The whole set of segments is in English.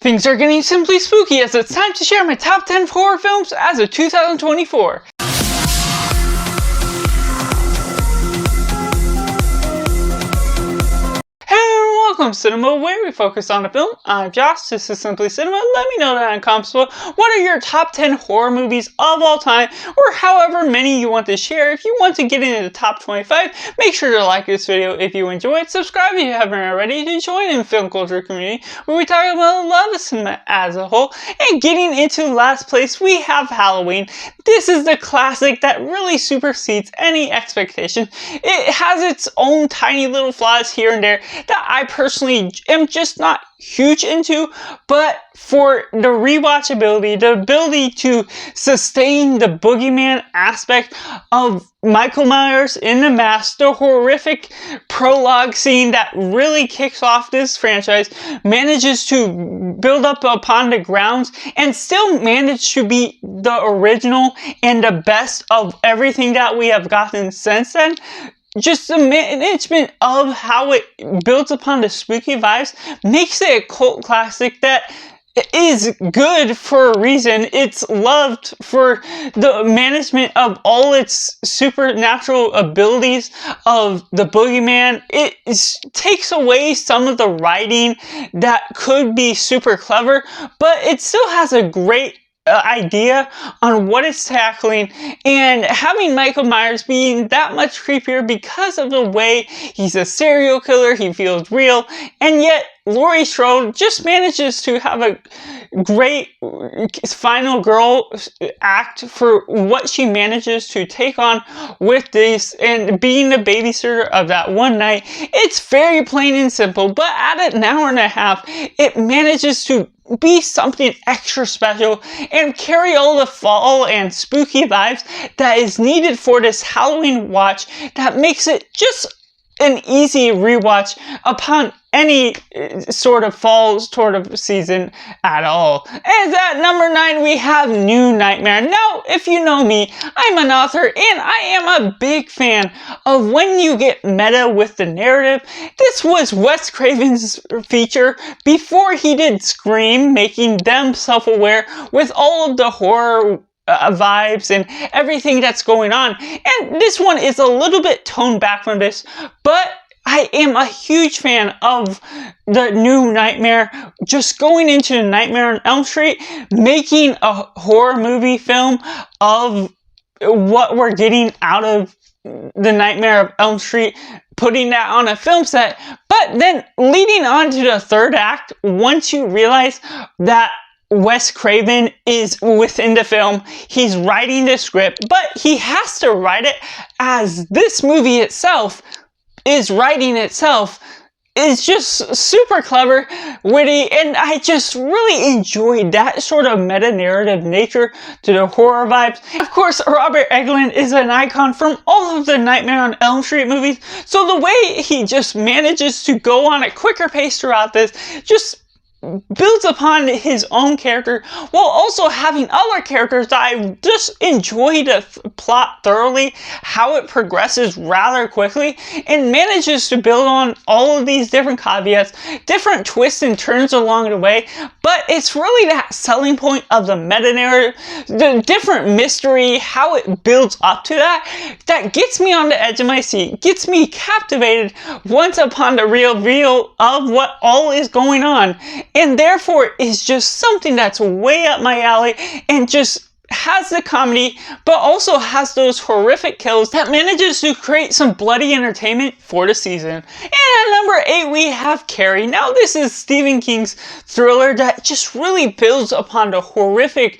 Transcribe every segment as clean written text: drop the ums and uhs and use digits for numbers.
Things are getting simply spooky as it's time to share my top 10 horror films as of 2024. Welcome to Cinema, where we focus on a film. I'm Josh, this is Simply Cinema. Let me know down in the comments below, what are your top 10 horror movies of all time, or however many you want to share. If you want to get into the top 25, make sure to like this video if you enjoy it, subscribe if you haven't already, to join in the film culture community, where we talk about the love of cinema as a whole. And getting into last place, we have Halloween. This is the classic that really supersedes any expectation. It has its own tiny little flaws here and there that I personally am just not huge into, but for the rewatchability, the ability to sustain the boogeyman aspect of Michael Myers in the mask, the horrific prologue scene that really kicks off this franchise, manages to build up upon the grounds and still manage to be the original and the best of everything that we have gotten since then. Just the management of how it builds upon the spooky vibes makes it a cult classic that is good for a reason. It's loved for the management of all its supernatural abilities of the boogeyman. It takes away some of the writing that could be super clever, but it still has a great idea on what it's tackling, and having Michael Myers being that much creepier because of the way he's a serial killer, he feels real, and yet Laurie Strode just manages to have a great final girl act for what she manages to take on with this and being the babysitter of that one night. It's very plain and simple, but at an hour and a half, it manages to be something extra special and carry all the fall and spooky vibes that is needed for this Halloween watch that makes it just an easy rewatch upon any sort of fall sort of season at all. And at number 9, we have New Nightmare. Now, if you know me, I'm an author and I am a big fan of when you get meta with the narrative. This was Wes Craven's feature before he did Scream, making them self-aware with all of the horror vibes and everything that's going on. And this one is a little bit toned back from this, but I am a huge fan of the New Nightmare, just going into Nightmare on Elm Street, making a horror movie film of what we're getting out of the Nightmare of Elm Street, putting that on a film set, but then leading on to the third act, once you realize that Wes Craven is within the film, he's writing the script, but he has to write it as this movie itself is writing itself. Is just super clever, witty, and I just really enjoyed that sort of meta-narrative nature to the horror vibes. Of course, Robert Englund is an icon from all of the Nightmare on Elm Street movies, so the way he just manages to go on a quicker pace throughout this just builds upon his own character while also having other characters that I just enjoy the plot thoroughly, how it progresses rather quickly and manages to build on all of these different caveats, different twists and turns along the way. But it's really that selling point of the meta narrative, the different mystery, how it builds up to that gets me on the edge of my seat, gets me captivated once upon the reveal of what all is going on. And therefore is just something that's way up my alley and just has the comedy, but also has those horrific kills that manages to create some bloody entertainment for the season. And at number 8, we have Carrie. Now, this is Stephen King's thriller that just really builds upon the horrific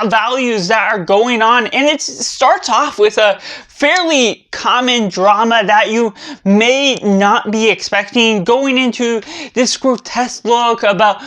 values that are going on, and it starts off with a fairly common drama that you may not be expecting, going into this grotesque look about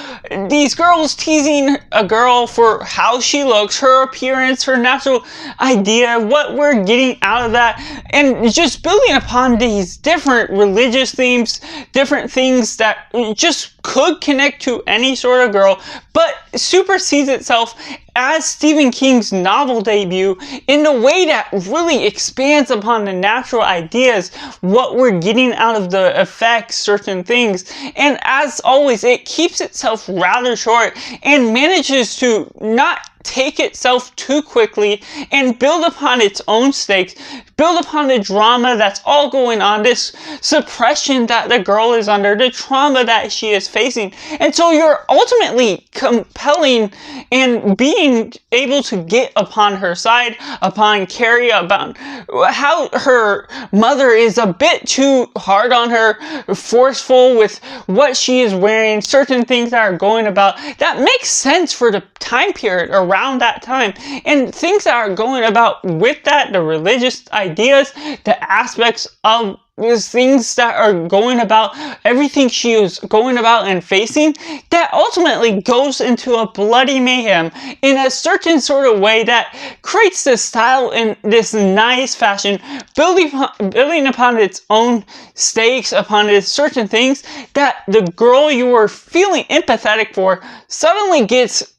these girls teasing a girl for how she looks, her appearance, her natural idea, what we're getting out of that, and just building upon these different religious themes, different things that just could connect to any sort of girl, but supersedes itself as Stephen King's novel debut in a way that really expands upon the natural ideas, what we're getting out of the effects, certain things. And as always, it keeps itself rather short and manages to not take itself too quickly and build upon its own stakes, build upon the drama that's all going on, this suppression that the girl is under, the trauma that she is facing. And so you're ultimately compelling and being able to get upon her side, upon Carrie, about how her mother is a bit too hard on her, forceful with what she is wearing, certain things that are going about that makes sense for the time period around that time, and things that are going about with that, the religious ideas, the aspects of these things that are going about, everything she is going about and facing, that ultimately goes into a bloody mayhem in a certain sort of way that creates this style in this nice fashion, building upon its own stakes, upon its certain things that the girl you were feeling empathetic for suddenly gets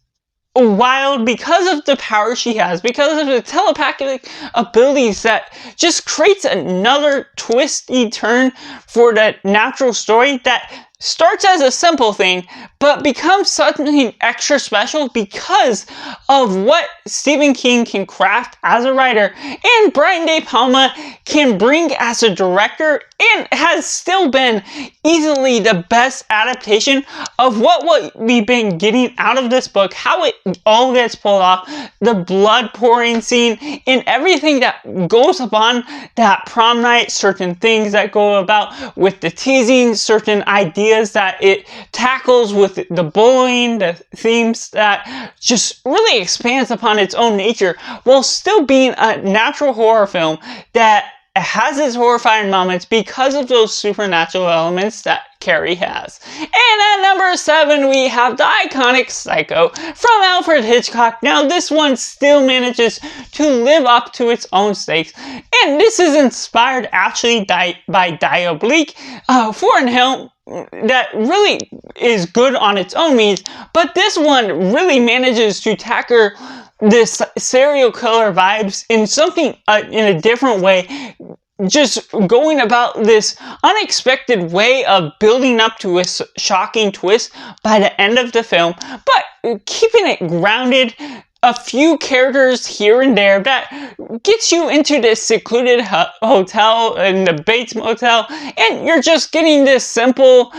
wild because of the power she has, because of the telepathic abilities, that just creates another twisty turn for the natural story that starts as a simple thing, but becomes something extra special because of what Stephen King can craft as a writer and Brian De Palma can bring as a director, and has still been easily the best adaptation of what we've been getting out of this book, how it all gets pulled off, the blood pouring scene, and everything that goes upon that prom night, certain things that go about with the teasing, certain ideas that it tackles with the bullying, the themes that just really expands upon its own nature, while still being a natural horror film that has its horrifying moments because of those supernatural elements that Carrie has. And at number 7, we have the iconic Psycho from Alfred Hitchcock. Now, this one still manages to live up to its own stakes, and this is inspired actually by Diabolique, foreign film that really is good on its own means, but this one really manages to tackle this serial killer vibes in something in a different way, just going about this unexpected way of building up to a shocking twist by the end of the film, but keeping it grounded, a few characters here and there that gets you into this secluded hotel in the Bates Motel, and you're just getting this simple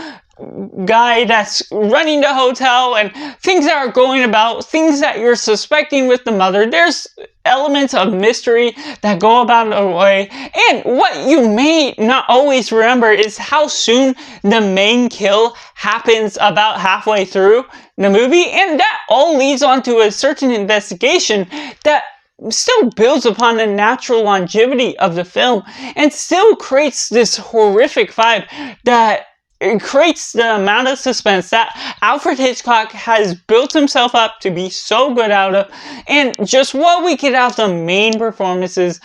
guy that's running the hotel and things that are going about, things that you're suspecting with the mother. There's elements of mystery that go about the way, and what you may not always remember is how soon the main kill happens about halfway through the movie, and that all leads on to a certain investigation that still builds upon the natural longevity of the film and still creates this horrific vibe that it creates the amount of suspense that Alfred Hitchcock has built himself up to be so good out of, and just what we get out of the main performances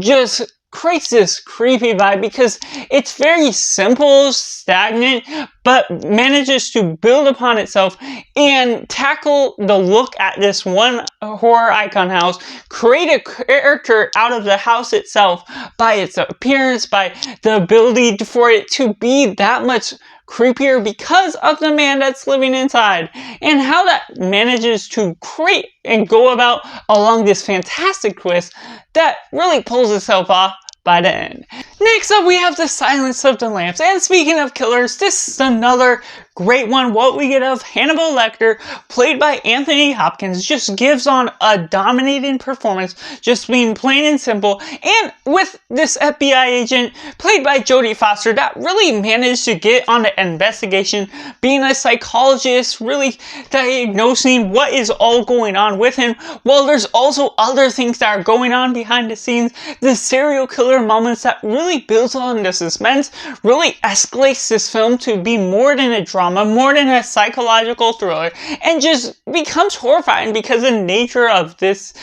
just creates this creepy vibe because it's very simple, stagnant, but manages to build upon itself and tackle the look at this one horror icon house, create a character out of the house itself by its appearance, by the ability for it to be that much creepier because of the man that's living inside, and how that manages to create and go about along this fantastic twist that really pulls itself off by the end. Next up, we have The Silence of the Lambs. And speaking of killers, this is another great one. What we get of Hannibal Lecter, played by Anthony Hopkins, just gives on a dominating performance, just being plain and simple. And with this FBI agent, played by Jodie Foster, that really managed to get on the investigation, being a psychologist, really diagnosing what is all going on with him, while there's also other things that are going on behind the scenes. The serial killer moments that really builds on the suspense, really escalates this film to be more than a drama, more than a psychological thriller, and just becomes horrifying because the nature of this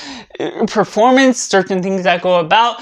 performance, certain things that go about,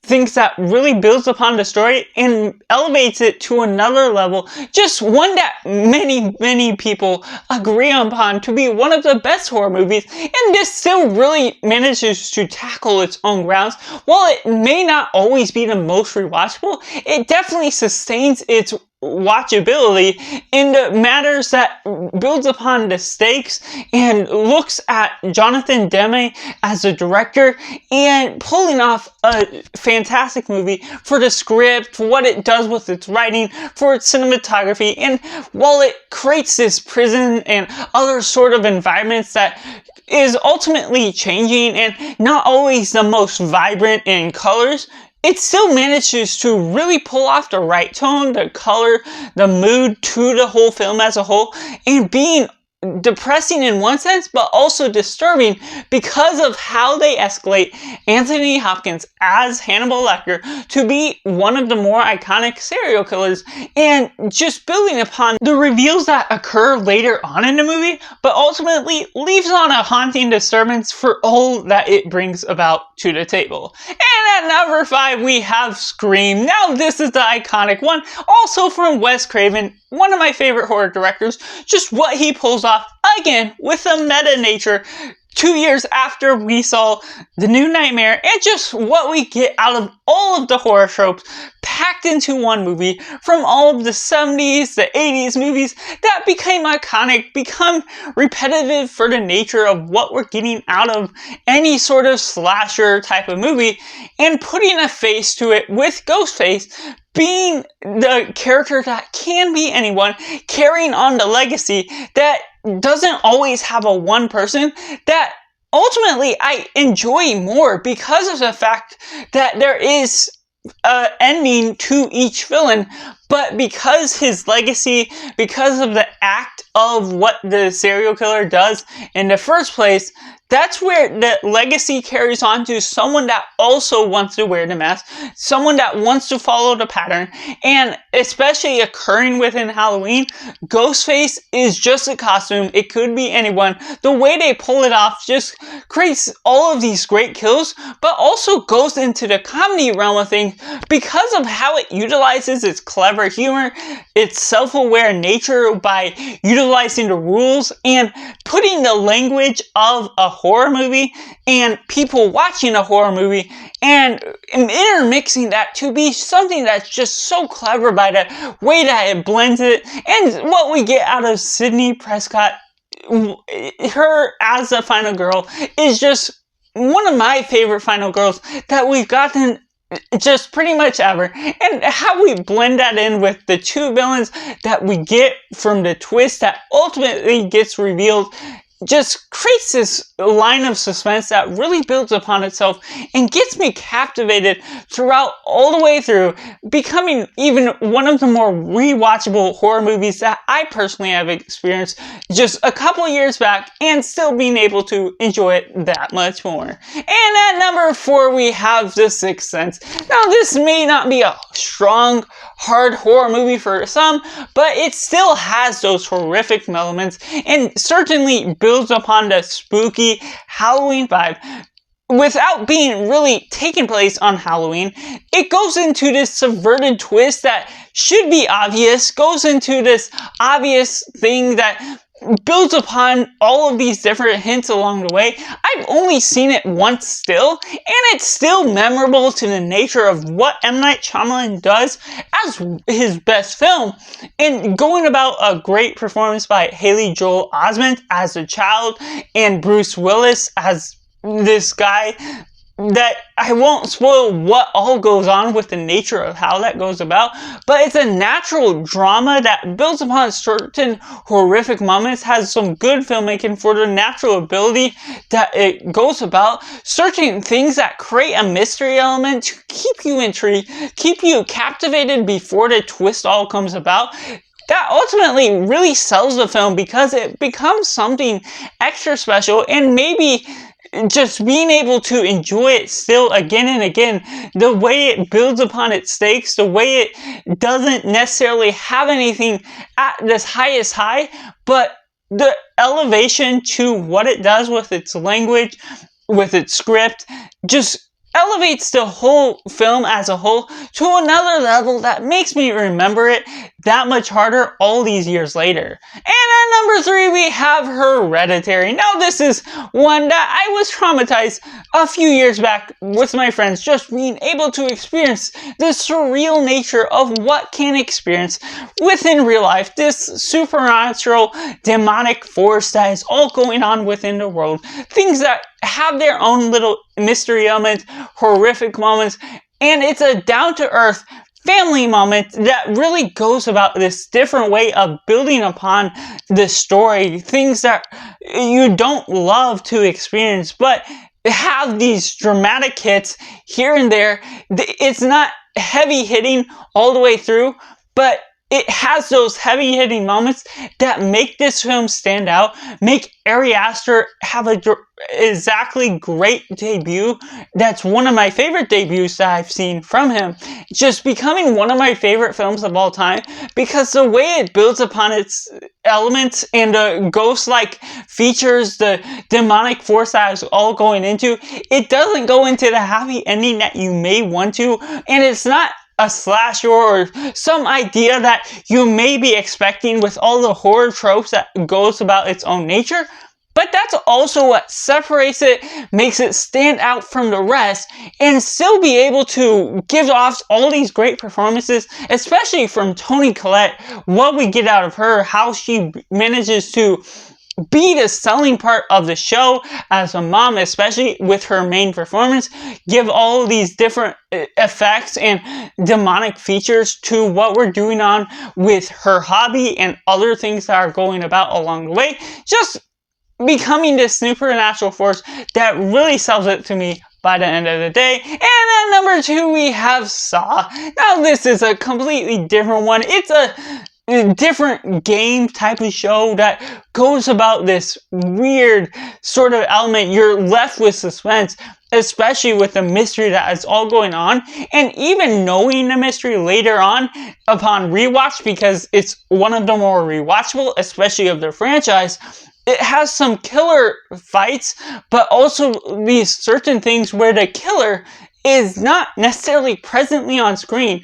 things that really builds upon the story and elevates it to another level. Just one that many people agree upon to be one of the best horror movies, and this still really manages to tackle its own grounds. While it may not always be the most rewatchable, it definitely sustains its watchability in the matters that builds upon the stakes and looks at Jonathan Demme as a director and pulling off a fantastic movie for the script, for what it does with its writing, for its cinematography. And while it creates this prison and other sort of environments that is ultimately changing and not always the most vibrant in colors, it still manages to really pull off the right tone, the color, the mood to the whole film as a whole, and being depressing in one sense, but also disturbing because of how they escalate Anthony Hopkins as Hannibal Lecter to be one of the more iconic serial killers, and just building upon the reveals that occur later on in the movie, but ultimately leaves on a haunting disturbance for all that it brings about to the table. And at number 5, we have Scream. Now this is the iconic one, also from Wes Craven, one of my favorite horror directors. Just what he pulls off, again, with a meta nature, 2 years after we saw The New Nightmare, and just what we get out of all of the horror tropes packed into one movie from all of the 70s, the 80s movies that became iconic, become repetitive for the nature of what we're getting out of any sort of slasher type of movie, and putting a face to it with Ghostface being the character that can be anyone, carrying on the legacy that doesn't always have a one person, that ultimately I enjoy more because of the fact that there is an ending to each villain, but because his legacy, because of the act of what the serial killer does in the first place, that's where the legacy carries on to someone that also wants to wear the mask, someone that wants to follow the pattern, and especially occurring within Halloween, Ghostface is just a costume. It could be anyone. The way they pull it off just creates all of these great kills, but also goes into the comedy realm of things because of how it utilizes its clever humor, its self-aware nature by utilizing the rules and putting the language of a horror movie and people watching a horror movie and intermixing that to be something that's just so clever by the way that it blends it. And what we get out of Sidney Prescott, her as the final girl, is just one of my favorite final girls that we've gotten just pretty much ever. And how we blend that in with the two villains that we get from the twist that ultimately gets revealed just creates this line of suspense that really builds upon itself and gets me captivated throughout, all the way through, becoming even one of the more rewatchable horror movies that I personally have experienced just a couple years back, and still being able to enjoy it that much more. And at number 4, we have The Sixth Sense. Now this may not be a strong, hard horror movie for some, but it still has those horrific elements and certainly builds upon the spooky Halloween vibe without being really taking place on Halloween. It goes into this subverted twist that should be obvious, goes into this obvious thing that builds upon all of these different hints along the way. I've only seen it once still, and it's still memorable to the nature of what M. Night Shyamalan does as his best film, and going about a great performance by Haley Joel Osment as a child, and Bruce Willis as this guy that I won't spoil what all goes on with the nature of how that goes about, but it's a natural drama that builds upon certain horrific moments, has some good filmmaking for the natural ability that it goes about, certain things that create a mystery element to keep you intrigued, keep you captivated before the twist all comes about. That ultimately really sells the film because it becomes something extra special, and maybe just being able to enjoy it still again and again, the way it builds upon its stakes, the way it doesn't necessarily have anything at this highest high, but the elevation to what it does with its language, with its script, just elevates the whole film as a whole to another level that makes me remember it that much harder all these years later. And at number 3, we have Hereditary. Now, this is one that I was traumatized a few years back with my friends, just being able to experience the surreal nature of what can experience within real life, this supernatural demonic force that is all going on within the world, things that have their own little mystery elements, horrific moments, and it's a down-to-earth family moment that really goes about this different way of building upon the story, things that you don't love to experience, but have these dramatic hits here and there. It's not heavy hitting all the way through, but it has those heavy hitting moments that make this film stand out, make Ari Aster have a exactly great debut. That's one of my favorite debuts that I've seen from him. Just becoming one of my favorite films of all time because the way it builds upon its elements and the ghost-like features, the demonic force that is all going into, it doesn't go into the happy ending that you may want to, and it's not a slasher or some idea that you may be expecting with all the horror tropes that goes about its own nature. But that's also what separates it, makes it stand out from the rest, and still be able to give off all these great performances, especially from Toni Collette, what we get out of her, how she manages to be the selling part of the show as a mom, especially with her main performance, give all of these different effects and demonic features to what we're doing on with her hobby and other things that are going about along the way, just becoming this supernatural force that really sells it to me by the end of the day. And at number 2, we have Saw. Now, this is a completely different one. It's a different game type of show that goes about this weird sort of element. You're left with suspense, especially with the mystery that is all going on, and even knowing the mystery later on upon rewatch, because it's one of the more rewatchable, especially of their franchise. It has some killer fights, but also these certain things where the killer is not necessarily presently on screen,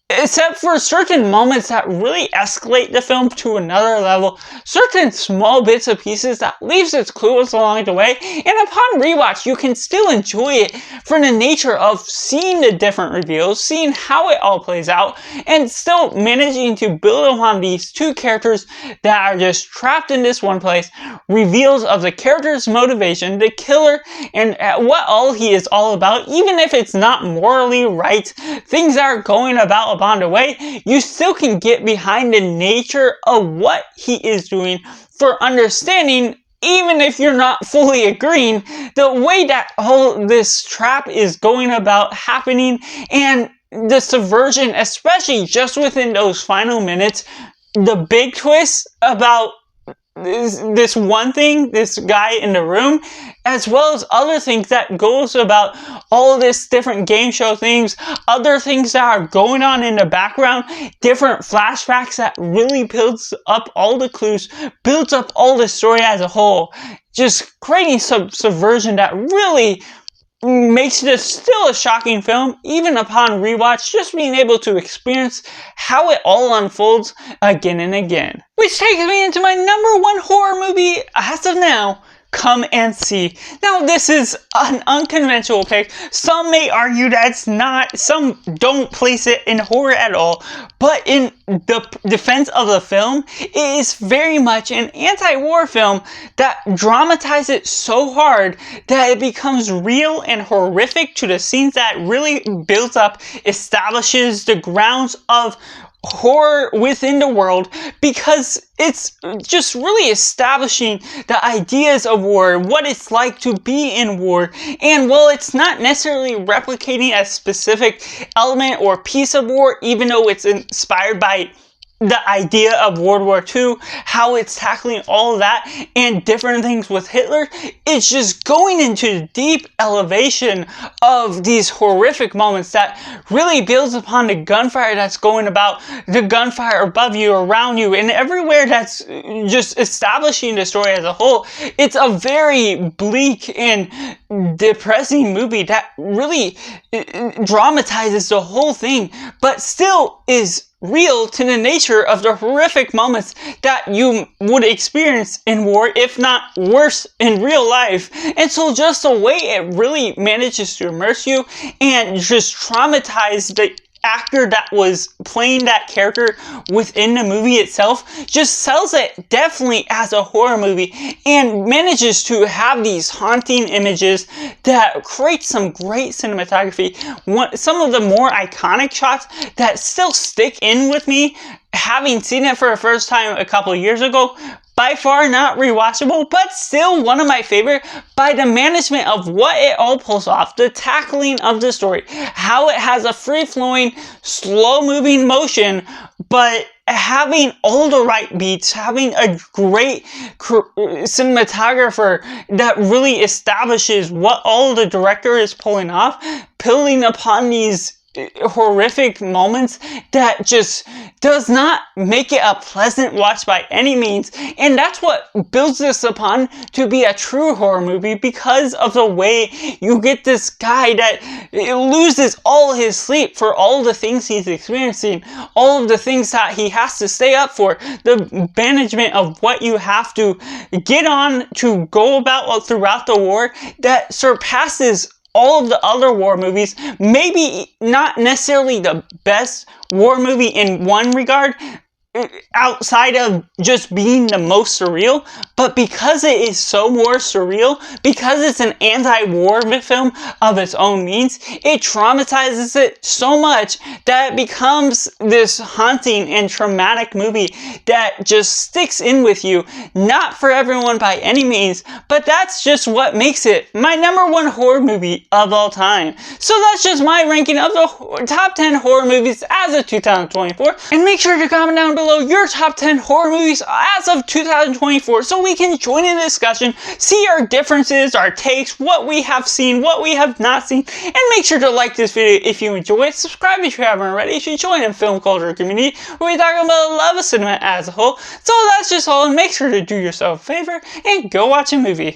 except for certain moments that really escalate the film to another level, certain small bits and pieces that leaves its clues along the way, and upon rewatch you can still enjoy it for the nature of seeing the different reveals, seeing how it all plays out, and still managing to build upon these two characters that are just trapped in this one place, reveals of the character's motivation, the killer, and what all he is all about, even if it's not morally right, things that are going about upon the way, you still can get behind the nature of what he is doing for understanding, even if you're not fully agreeing, the way that all this trap is going about happening, and the subversion, especially just within those final minutes, the big twist about this one thing, this guy in the room, as well as other things that goes about all this different game show things, other things that are going on in the background, different flashbacks that really builds up all the clues, builds up all the story as a whole, just creating some subversion that really makes this still a shocking film, even upon rewatch, just being able to experience how it all unfolds again and again. Which takes me into my number 1 horror movie as of now, Come and See. Now, this is an unconventional pick. Some may argue that it's not. Some don't place it in horror at all. But in the defense of the film, it is very much an anti-war film that dramatizes it so hard that it becomes real and horrific to the scenes that really builds up, establishes the grounds of horror within the world, because it's just really establishing the ideas of war, what it's like to be in war, and while it's not necessarily replicating a specific element or piece of war, even though it's inspired by the idea of World War II, how it's tackling all of that and different things with Hitler. It's just going into deep elevation of these horrific moments that really builds upon the gunfire that's going about, the gunfire above you, around you, and everywhere, that's just establishing the story as a whole. It's a very bleak and depressing movie that really dramatizes the whole thing, but still is real to the nature of the horrific moments that you would experience in war, if not worse, in real life. And so just the way it really manages to immerse you and just traumatize the actor that was playing that character within the movie itself, just sells it definitely as a horror movie and manages to have these haunting images that create some great cinematography. Some of the more iconic shots that still stick in with me, having seen it for the first time a couple years ago. By far not rewatchable, but still one of my favorite by the management of what it all pulls off, the tackling of the story, how it has a free-flowing, slow-moving motion, but having all the right beats, having a great cinematographer that really establishes what all the director is pulling off, building upon these horrific moments that just does not make it a pleasant watch by any means. And that's what builds this upon to be a true horror movie, because of the way you get this guy that loses all his sleep for all the things he's experiencing, all of the things that he has to stay up for, the management of what you have to get on to go about throughout the war that surpasses all of the other war movies. Maybe not necessarily the best war movie in one regard, outside of just being the most surreal, but because it is so more surreal, because it's an anti-war film of its own means, it traumatizes it so much that it becomes this haunting and traumatic movie that just sticks in with you. Not for everyone by any means, but that's just what makes it my #1 horror movie of all time. So that's just my ranking of the top 10 horror movies as of 2024, and make sure to comment down below your top 10 horror movies as of 2024 so we can join in the discussion, see our differences, our takes, what we have seen, what we have not seen, and make sure to like this video if you enjoy it, subscribe if you haven't already, you should join in film culture community where we talk about the love of cinema as a whole. So that's just all, and make sure to do yourself a favor and go watch a movie.